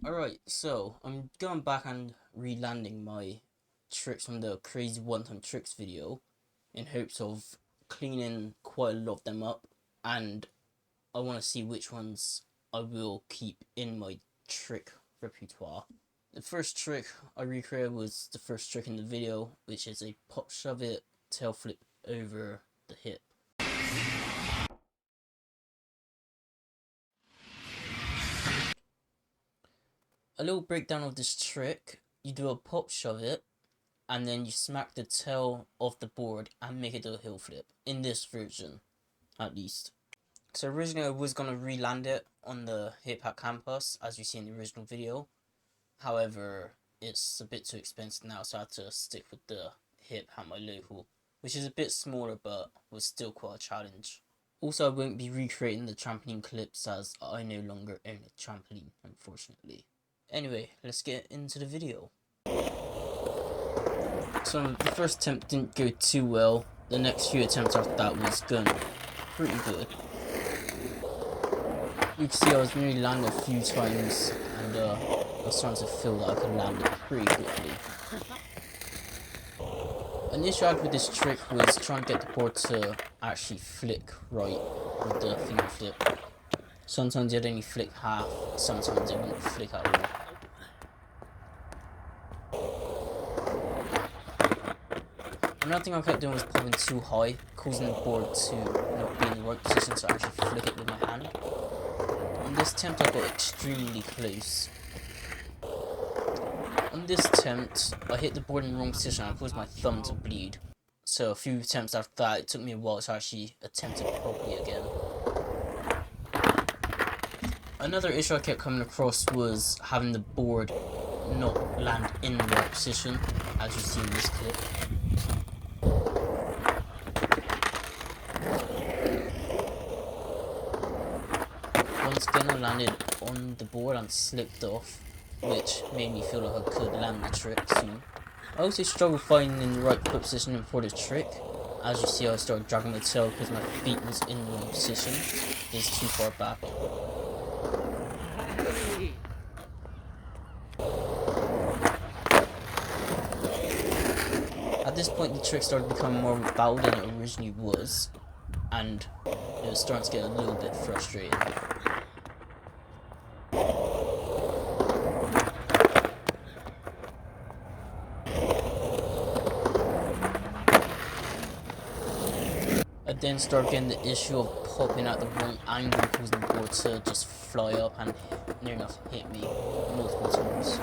Alright, so I'm going back and re-landing my tricks from the crazy one-time tricks video in hopes of cleaning quite a lot of them up, and I want to see which ones I will keep in my trick repertoire. The first trick I recreated was the first trick in the video, which is a pop shove it tail flip over the hip. A little breakdown of this trick: you do a pop shove it, and then you smack the tail off the board and make it do a heel flip, in this version, at least. So originally I was going to re-land it on the hip at campus, as you see in the original video. However, it's a bit too expensive now, so I had to stick with the hip at my local, which is a bit smaller but was still quite a challenge. Also, I won't be recreating the trampoline clips as I no longer own a trampoline, unfortunately. Anyway, let's get into the video. So the first attempt didn't go too well. The next few attempts after that was going pretty good. You can see I was nearly landing a few times, and I was starting to feel that I could land it pretty quickly. An issue I had with this trick was trying to get the board to actually flick right with the finger flip. Sometimes it'd only flick half, sometimes it wouldn't flick at all. Another thing I kept doing was popping too high, causing the board to not be in the right position to actually flick it with my hand. On this attempt I got extremely close. On this attempt, I hit the board in the wrong position and I caused my thumb to bleed. So a few attempts after that, it took me a while to actually attempt it properly again. Another issue I kept coming across was having the board not land in the right position, as you see in this clip. Once again I landed on the board and slipped off, which made me feel like I could land the trick soon. I also struggled finding the right foot position for the trick. As you see, I started dragging my tail because my feet was in the wrong position. It's too far back. At this point the trick started becoming more foul than it originally was, and it was starting to get a little bit frustrating. I then started getting the issue of popping at the wrong angle, causing the board to just fly up and near enough hit me multiple times.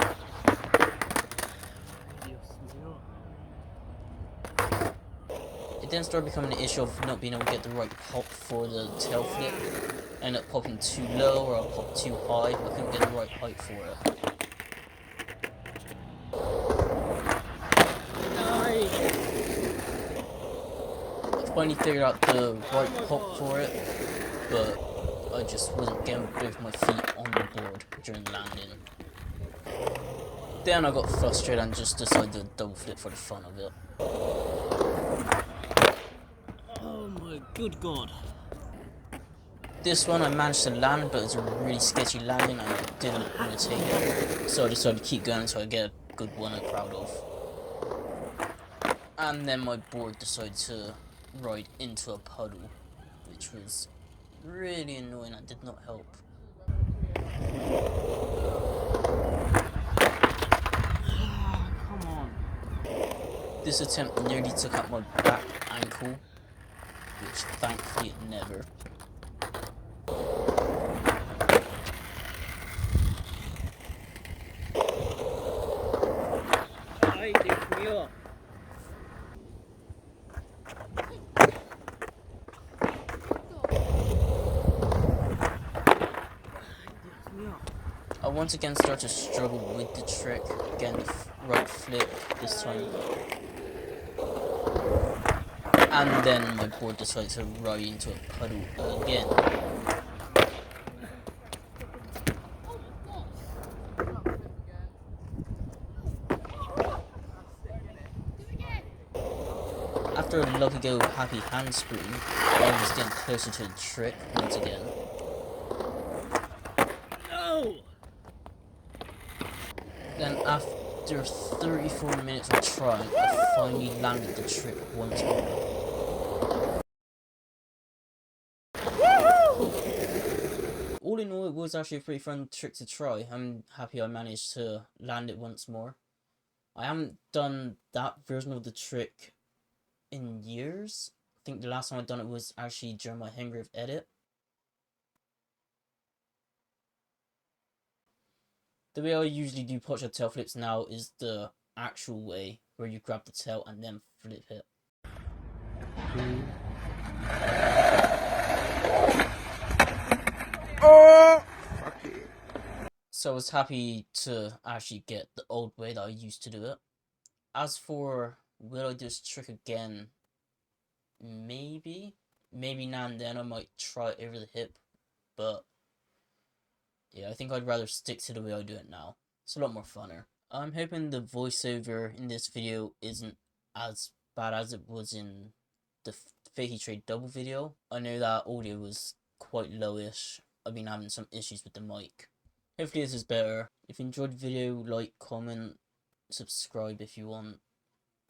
It then started becoming an issue of not being able to get the right pop for the tail flip. I ended up popping too low or I popped too high. I couldn't get the right height for it. I finally figured out the right pop for it, but I just wasn't getting both my feet on the board during landing. Then I got frustrated and just decided to double flip for the fun of it. Oh my good god. This one I managed to land, but it was a really sketchy landing and I didn't want to take it. So I decided to keep going until I get a good one I'm proud of. And then my board decided to ride into a puddle, which was really annoying and did not help. Come on. This attempt nearly took out my back ankle, which thankfully it never. Ay, Dios mío. I once again started to struggle with the trick, getting the right flip this time. And then my board decided to ride into a puddle again. After a lucky go happy handspring, I was getting closer to the trick once again. No! Then after 34 minutes of trying, I finally landed the trick once more. All in all, it was actually a pretty fun trick to try. I'm happy I managed to land it once more. I haven't done that version of the trick in years. I think the last time I'd done it was actually during my Hengrave edit. The way I usually do pot shot tail flips now is the actual way, where you grab the tail and then flip it. So I was happy to actually get the old way that I used to do it. As for will I do this trick again? Maybe now and then I might try it over the hip, but yeah, I think I'd rather stick to the way I do it now. It's a lot more funner. I'm hoping the voiceover in this video isn't as bad as it was in the Fakie Tre Double video. I know that audio was quite lowish. I've been having some issues with the mic. Hopefully this is better. If you enjoyed the video, like, comment, subscribe if you want,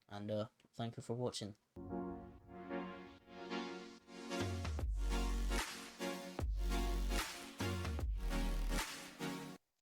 and thank you for watching.